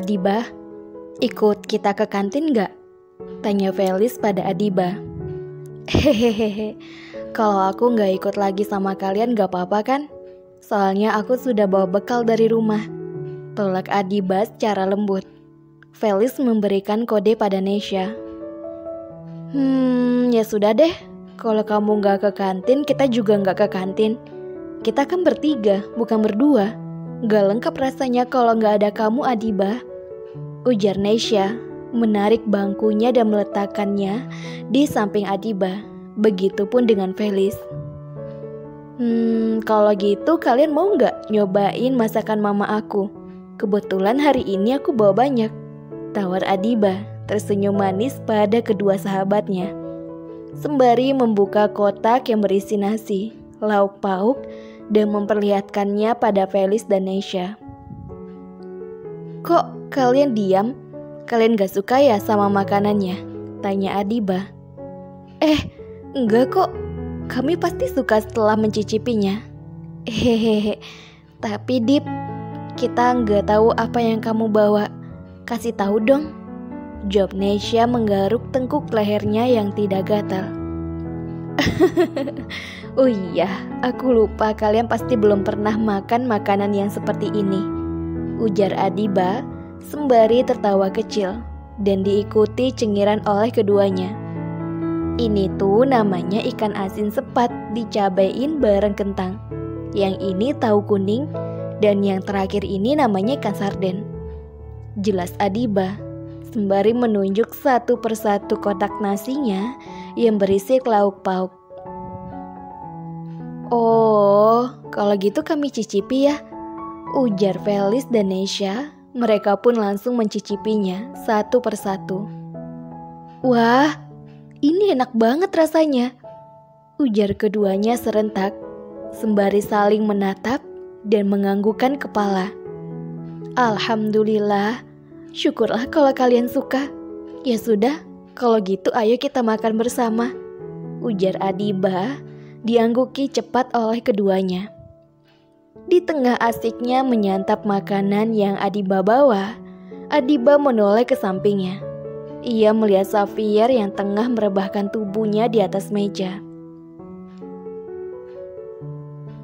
Adiba, ikut kita ke kantin nggak? Tanya Felis pada Adiba. Hehehe, kalau aku nggak ikut lagi sama kalian nggak apa-apa kan? Soalnya aku sudah bawa bekal dari rumah. Tolak Adiba secara lembut. Felis memberikan kode pada Nesha. Ya sudah deh. Kalau kamu nggak ke kantin, kita juga nggak ke kantin. Kita kan bertiga, bukan berdua. Gak lengkap rasanya kalau nggak ada kamu, Adiba. Ujar Nesha, menarik bangkunya dan meletakkannya di samping Adiba. Begitupun dengan Felis. Kalau gitu kalian mau nggak nyobain masakan mama aku? Kebetulan hari ini aku bawa banyak. Tawar Adiba tersenyum manis pada kedua sahabatnya. Sembari membuka kotak yang berisi nasi, lauk pauk, dan memperlihatkannya pada Felis dan Nesha. Kok kalian diam? Kalian gak suka ya sama makanannya? Tanya Adiba. Enggak kok. Kami pasti suka setelah mencicipinya. Hehehe. Tapi Dip, kita nggak tahu apa yang kamu bawa. Kasih tahu dong. Jawab Nesha menggaruk tengkuk lehernya yang tidak gatal. Oh iya, aku lupa kalian pasti belum pernah makan makanan yang seperti ini. Ujar Adiba sembari tertawa kecil dan diikuti cengiran oleh keduanya. Ini tuh namanya ikan asin sepat dicabain bareng kentang. Yang ini tahu kuning dan yang terakhir ini namanya ikan sarden. Jelas Adiba sembari menunjuk satu persatu kotak nasinya yang berisi lauk pauk. Oh, kalau gitu kami cicipi ya. Ujar Felis dan Nesha. Mereka pun langsung mencicipinya satu persatu. Wah, ini enak banget rasanya. Ujar keduanya serentak, sembari saling menatap dan menganggukkan kepala. Alhamdulillah, syukurlah kalau kalian suka. Ya sudah, kalau gitu ayo kita makan bersama. Ujar Adiba, diangguki cepat oleh keduanya. Di tengah asiknya menyantap makanan yang Adiba bawa, Adiba menoleh ke sampingnya. Ia melihat Xavier yang tengah merebahkan tubuhnya di atas meja.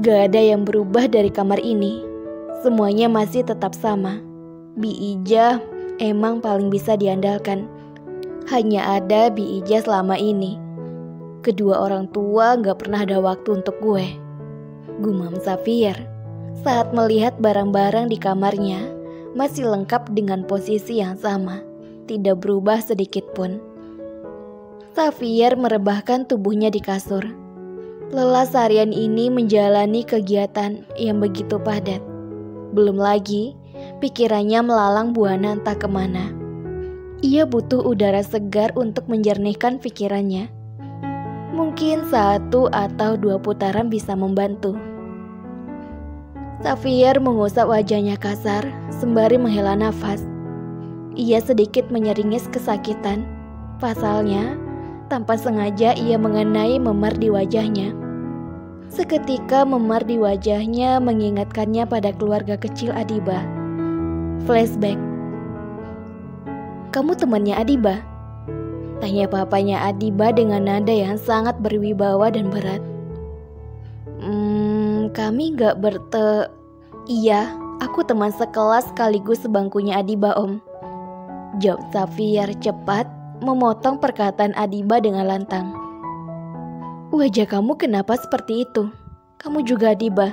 Gak ada yang berubah dari kamar ini. Semuanya masih tetap sama. Bi Ija emang paling bisa diandalkan. Hanya ada Bi Ija selama ini. Kedua orang tua gak pernah ada waktu untuk gue. Gumam Xavier saat melihat barang-barang di kamarnya masih lengkap dengan posisi yang sama. Tidak berubah sedikit pun. Xavier merebahkan tubuhnya di kasur. Lelah seharian ini menjalani kegiatan yang begitu padat. Belum lagi pikirannya melalang buana entah kemana. Ia butuh udara segar untuk menjernihkan pikirannya. Mungkin 1 atau 2 putaran bisa membantu. Xavier mengusap wajahnya kasar sembari menghela nafas. Ia sedikit menyeringis kesakitan. Pasalnya, tanpa sengaja ia mengenai memar di wajahnya. Seketika memar di wajahnya mengingatkannya pada keluarga kecil Adiba. Flashback. Kamu temannya Adiba? Tanya papanya Adiba dengan nada yang sangat berwibawa dan berat. Kami gak Iya, aku teman sekelas sekaligus sebangkunya Adiba, Om. Jawab Xavier cepat, memotong perkataan Adiba dengan lantang. Wajah kamu kenapa seperti itu? Kamu juga Adiba?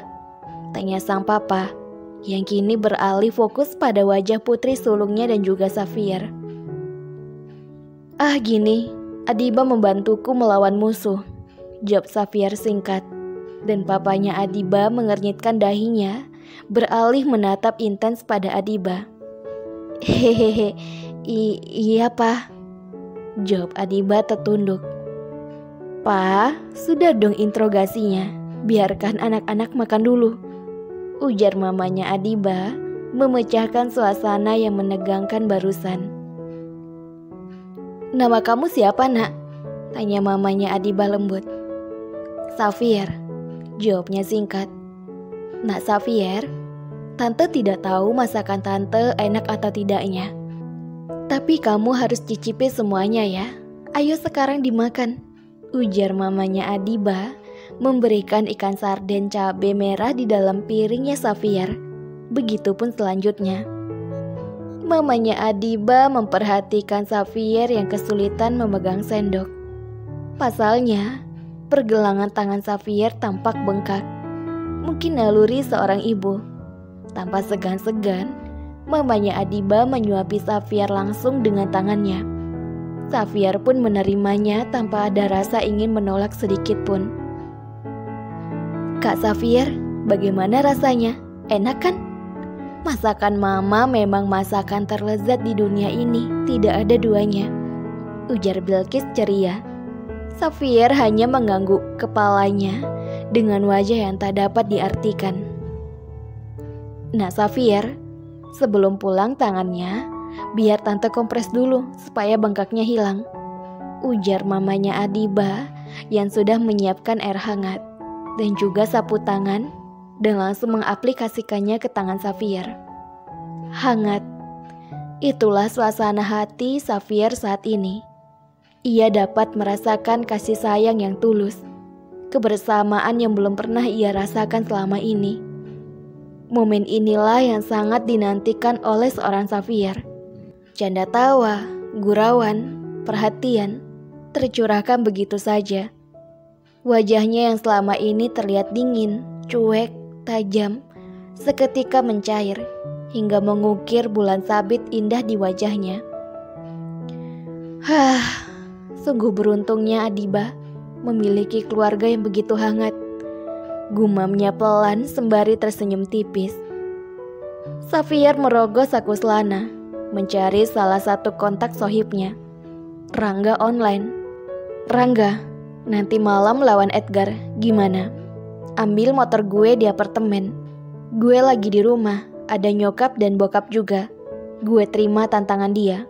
Tanya sang papa, yang kini beralih fokus pada wajah putri sulungnya dan juga Xavier. Gini, Adiba membantuku melawan musuh. Jawab Xavier singkat, dan papanya Adiba mengernyitkan dahinya, beralih menatap intens pada Adiba. Hehehe, iya pa. Jawab Adiba tertunduk. Pa, sudah dong interogasinya. Biarkan anak-anak makan dulu. Ujar mamanya Adiba, memecahkan suasana yang menegangkan barusan. Nama kamu siapa, nak? Tanya mamanya Adiba lembut. Xavier, jawabnya singkat. Nak Xavier, Tante tidak tahu masakan tante enak atau tidaknya. Tapi kamu harus cicipi semuanya ya. Ayo sekarang dimakan, ujar mamanya Adiba, memberikan ikan sarden cabai merah di dalam piringnya Xavier. Begitupun selanjutnya. Mamanya Adiba memperhatikan Xavier yang kesulitan memegang sendok. Pasalnya, pergelangan tangan Xavier tampak bengkak. Mungkin naluri seorang ibu. Tanpa segan-segan, mamanya Adiba menyuapi Xavier langsung dengan tangannya. Xavier pun menerimanya tanpa ada rasa ingin menolak sedikit pun. Kak Xavier, bagaimana rasanya? Enak kan? Masakan mama memang masakan terlezat di dunia ini, tidak ada duanya, ujar Bilqis ceria. Xavier hanya mengangguk kepalanya dengan wajah yang tak dapat diartikan. Nah Xavier, sebelum pulang tangannya, biar tante kompres dulu supaya bengkaknya hilang, ujar mamanya Adiba yang sudah menyiapkan air hangat dan juga sapu tangan dan langsung mengaplikasikannya ke tangan Xavier. Hangat, itulah suasana hati Xavier saat ini. Ia dapat merasakan kasih sayang yang tulus, kebersamaan yang belum pernah ia rasakan selama ini. Momen inilah yang sangat dinantikan oleh seorang Xavier. Canda tawa, gurauan, perhatian, tercurahkan begitu saja. Wajahnya yang selama ini terlihat dingin, cuek, tajam, seketika mencair, hingga mengukir bulan sabit indah di wajahnya. Sungguh beruntungnya Adiba memiliki keluarga yang begitu hangat. Gumamnya pelan sembari tersenyum tipis. Xavier merogoh saku celana, mencari salah satu kontak sohibnya. Rangga online. Rangga, nanti malam lawan Edgar, gimana? Ambil motor gue di apartemen. Gue lagi di rumah, ada nyokap dan bokap juga. Gue terima tantangan dia.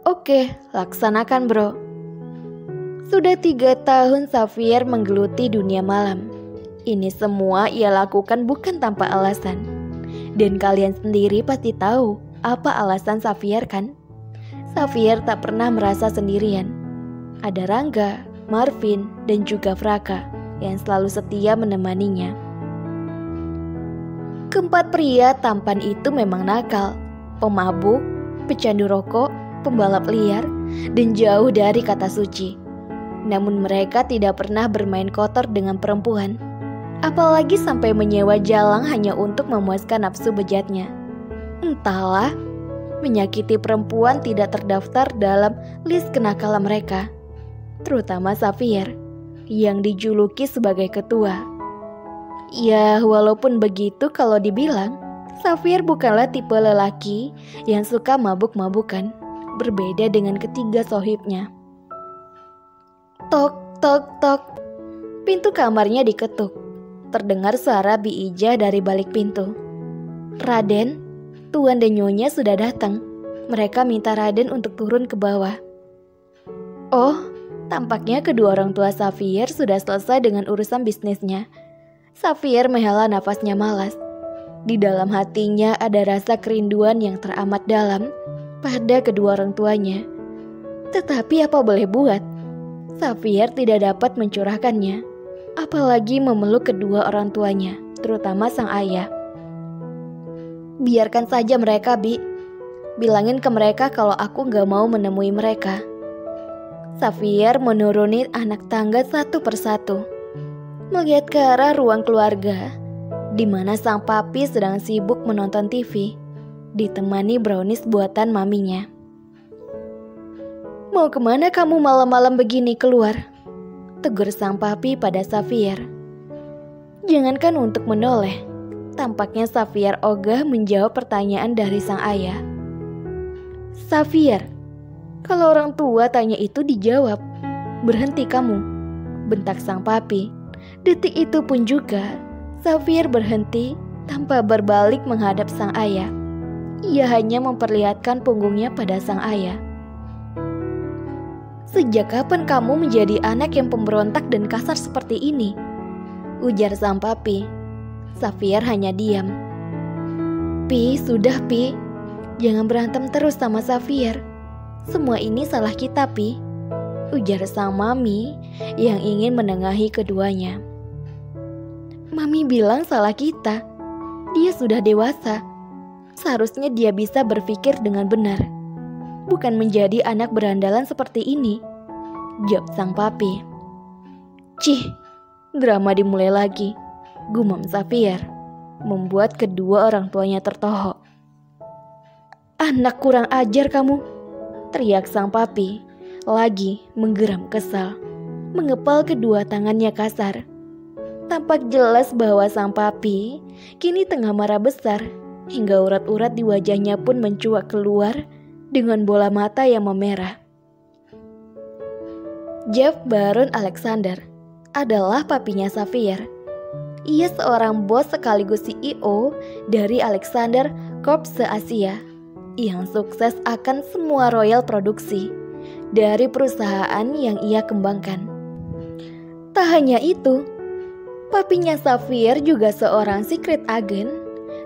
Oke, laksanakan bro. Sudah 3 tahun Xavier menggeluti dunia malam. Ini semua ia lakukan bukan tanpa alasan. Dan kalian sendiri pasti tahu apa alasan Xavier kan? Xavier tak pernah merasa sendirian. Ada Rangga, Marvin, dan juga Fraka yang selalu setia menemaninya. Keempat pria tampan itu memang nakal, pemabuk, pecandu rokok, pembalap liar, dan jauh dari kata suci. Namun mereka tidak pernah bermain kotor dengan perempuan. Apalagi sampai menyewa jalang hanya untuk memuaskan nafsu bejatnya. Entahlah, menyakiti perempuan tidak terdaftar dalam list kenakalan mereka. Terutama Xavier, yang dijuluki sebagai ketua. Ya, walaupun begitu kalau dibilang, Xavier bukanlah tipe lelaki yang suka mabuk-mabukan. Berbeda dengan ketiga sohibnya. Tok, tok, tok. Pintu kamarnya diketuk. Terdengar suara Bi Ijah dari balik pintu. Raden, Tuan dan Nyonya sudah datang. Mereka minta Raden untuk turun ke bawah. Oh, tampaknya kedua orang tua Xavier sudah selesai dengan urusan bisnisnya. Xavier menghela nafasnya malas. Di dalam hatinya ada rasa kerinduan yang teramat dalam pada kedua orang tuanya. Tetapi apa boleh buat? Xavier tidak dapat mencurahkannya. Apalagi memeluk kedua orang tuanya, terutama sang ayah. Biarkan saja mereka, Bi. Bilangin ke mereka kalau aku gak mau menemui mereka. Xavier menuruni anak tangga satu persatu, melihat ke arah ruang keluarga, di mana sang papi sedang sibuk menonton TV, ditemani brownies buatan maminya. Mau kemana kamu malam-malam begini keluar? Tegur sang papi pada Xavier. Jangankan untuk menoleh, tampaknya Xavier ogah menjawab pertanyaan dari sang ayah. Xavier, kalau orang tua tanya itu dijawab. Berhenti kamu, bentak sang papi. Detik itu pun juga, Xavier berhenti tanpa berbalik menghadap sang ayah. Ia hanya memperlihatkan punggungnya pada sang ayah. Sejak kapan kamu menjadi anak yang pemberontak dan kasar seperti ini? Ujar sang papi. Xavier hanya diam. Sudah Pi. Jangan berantem terus sama Xavier. Semua ini salah kita Pi, ujar sang mami yang ingin menengahi keduanya. Mami bilang salah kita. Dia sudah dewasa. Seharusnya dia bisa berpikir dengan benar, bukan menjadi anak berandalan seperti ini, jawab sang papi. Cih, drama dimulai lagi, gumam Xavier, membuat kedua orang tuanya tertohok. Anak kurang ajar kamu, teriak sang papi, lagi menggeram kesal, mengepal kedua tangannya kasar. Tampak jelas bahwa sang papi kini tengah marah besar, hingga urat-urat di wajahnya pun mencuat keluar dengan bola mata yang memerah. Jeff Baron Alexander adalah papinya Xavier. Ia seorang bos sekaligus CEO dari Alexander Corp se-Asia yang sukses akan semua royal produksi dari perusahaan yang ia kembangkan. Tak hanya itu, papinya Xavier juga seorang secret agent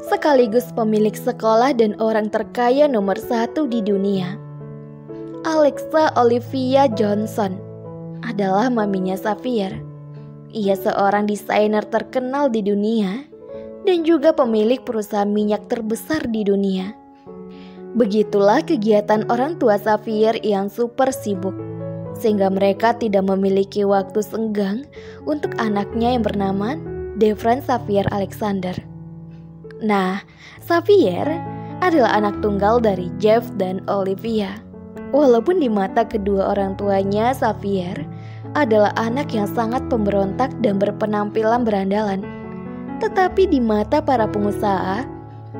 sekaligus pemilik sekolah dan orang terkaya nomor 1 di dunia. Alexa Olivia Johnson adalah maminya Xavier. Ia seorang desainer terkenal di dunia dan juga pemilik perusahaan minyak terbesar di dunia. Begitulah kegiatan orang tua Xavier yang super sibuk, sehingga mereka tidak memiliki waktu senggang untuk anaknya yang bernama Devran Xavier Alexander. Nah, Xavier adalah anak tunggal dari Jeff dan Olivia. Walaupun di mata kedua orang tuanya, Xavier adalah anak yang sangat pemberontak dan berpenampilan berandalan. Tetapi di mata para pengusaha,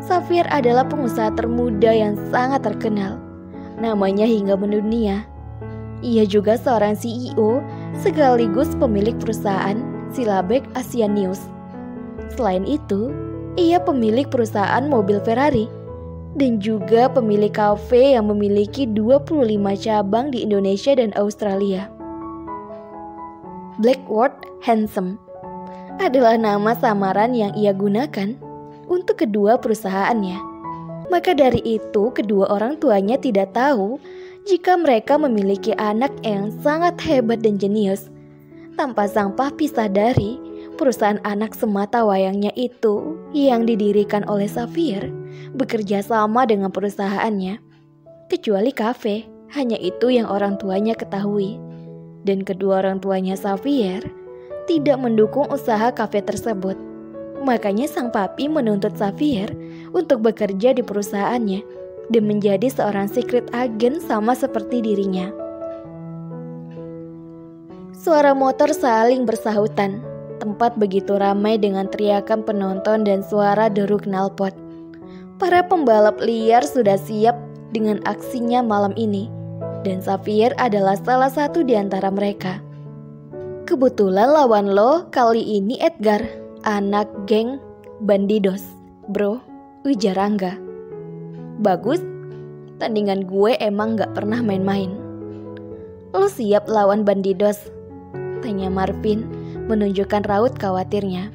Xavier adalah pengusaha termuda yang sangat terkenal. Namanya hingga mendunia. Ia juga seorang CEO sekaligus pemilik perusahaan Silabek Asia News. Selain itu, ia pemilik perusahaan mobil Ferrari dan juga pemilik kafe yang memiliki 25 cabang di Indonesia dan Australia. Blackwood Handsome adalah nama samaran yang ia gunakan untuk kedua perusahaannya. Maka dari itu, kedua orang tuanya tidak tahu jika mereka memiliki anak yang sangat hebat dan jenius. Tanpa sang papi sadari, perusahaan anak semata wayangnya itu yang didirikan oleh Xavier bekerja sama dengan perusahaannya. Kecuali kafe, hanya itu yang orang tuanya ketahui. Dan kedua orang tuanya Xavier tidak mendukung usaha kafe tersebut. Makanya sang papi menuntut Xavier untuk bekerja di perusahaannya dan menjadi seorang secret agent sama seperti dirinya. Suara motor saling bersahutan. Tempat begitu ramai dengan teriakan penonton dan suara deru knalpot. Para pembalap liar sudah siap dengan aksinya malam ini, dan Xavier adalah salah satu di antara mereka. Kebetulan lawan lo kali ini Edgar, anak geng Bandidos, bro, ujar Rangga. Bagus, tandingan gue emang gak pernah main-main. Lo siap lawan Bandidos? Tanya Marvin menunjukkan raut khawatirnya.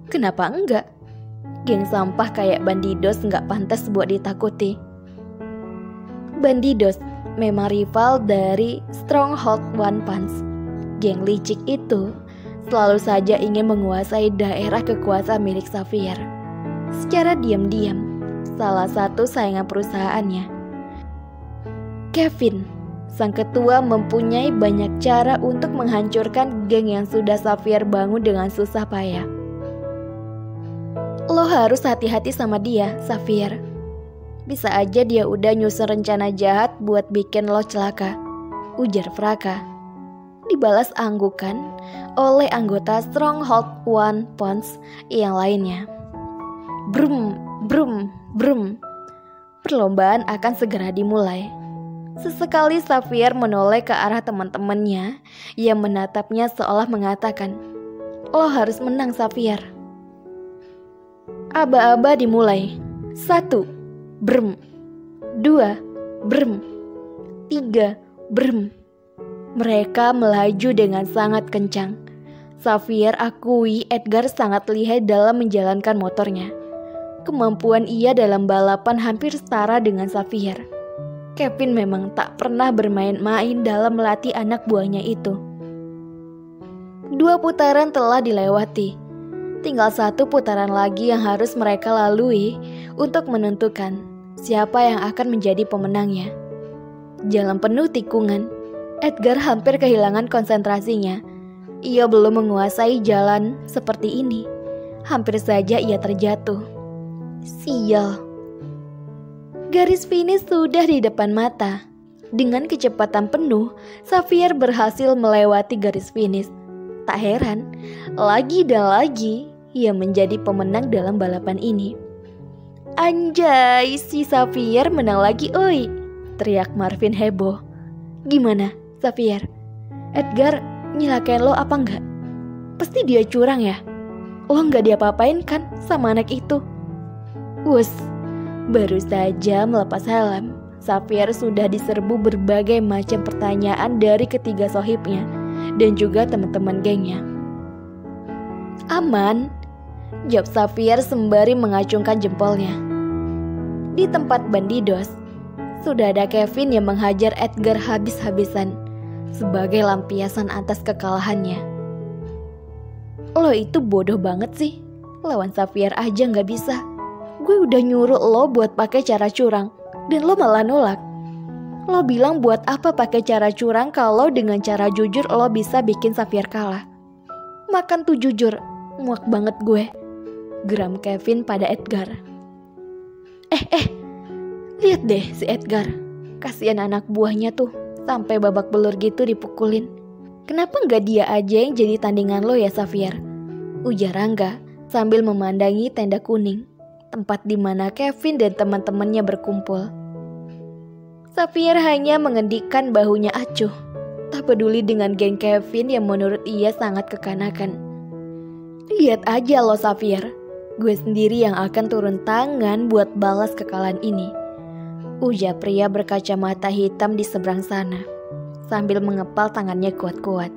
Kenapa enggak? Geng sampah kayak Bandidos gak pantas buat ditakuti. Bandidos memang rival dari Stronghold One Punch. Geng licik itu selalu saja ingin menguasai daerah kekuasaan milik Xavier. Secara diam-diam, salah satu saingan perusahaannya. Kevin, sang ketua, mempunyai banyak cara untuk menghancurkan geng yang sudah Xavier bangun dengan susah payah. Lo harus hati-hati sama dia, Xavier. Bisa aja dia udah nyusun rencana jahat buat bikin lo celaka, ujar Fraka. Dibalas anggukan oleh anggota Stronghold One Punch yang lainnya. Brum, brum, brum. Perlombaan akan segera dimulai. Sesekali Xavier menoleh ke arah teman-temannya yang menatapnya seolah mengatakan, "Lo harus menang, Xavier." Aba-aba dimulai. 1, brem. 2, brem. 3, brem. Mereka melaju dengan sangat kencang. Xavier akui Edgar sangat lihai dalam menjalankan motornya. Kemampuan ia dalam balapan hampir setara dengan Xavier. Kevin memang tak pernah bermain-main dalam melatih anak buahnya itu. 2 putaran telah dilewati. Tinggal 1 putaran lagi yang harus mereka lalui untuk menentukan siapa yang akan menjadi pemenangnya. Jalan penuh tikungan. Edgar hampir kehilangan konsentrasinya. Ia belum menguasai jalan seperti ini. Hampir saja ia terjatuh. Sial. Garis finish sudah di depan mata. Dengan kecepatan penuh, Xavier berhasil melewati garis finish. Tak heran, lagi dan lagi ia menjadi pemenang dalam balapan ini. Anjay, si Xavier menang lagi oi, teriak Marvin heboh. Gimana, Xavier? Edgar nyelakain lo apa enggak? Pasti dia curang ya? Lo nggak diapa-apain kan sama anak itu? Wus, baru saja melepas helm, Xavier sudah diserbu berbagai macam pertanyaan dari ketiga sohibnya dan juga teman-teman gengnya. Aman, jawab Xavier sembari mengacungkan jempolnya. Di tempat bandidos, sudah ada Kevin yang menghajar Edgar habis-habisan sebagai lampiasan atas kekalahannya. Lo itu bodoh banget sih, lawan Xavier aja gak bisa. Gue udah nyuruh lo buat pakai cara curang, dan lo malah nolak. Lo bilang buat apa pakai cara curang kalau dengan cara jujur lo bisa bikin Xavier kalah. Makan tuh jujur, muak banget gue, geram Kevin pada Edgar. Lihat deh si Edgar, kasihan anak buahnya tuh, sampai babak belur gitu dipukulin. Kenapa nggak dia aja yang jadi tandingan lo ya Xavier? Ujar Rangga sambil memandangi tenda kuning, tempat di mana Kevin dan teman-temannya berkumpul. Xavier hanya mengendikkan bahunya acuh, tak peduli dengan geng Kevin yang menurut ia sangat kekanakan. Lihat aja lo Xavier, gue sendiri yang akan turun tangan buat balas kekalahan ini, ujar pria berkacamata hitam di seberang sana, sambil mengepal tangannya kuat-kuat.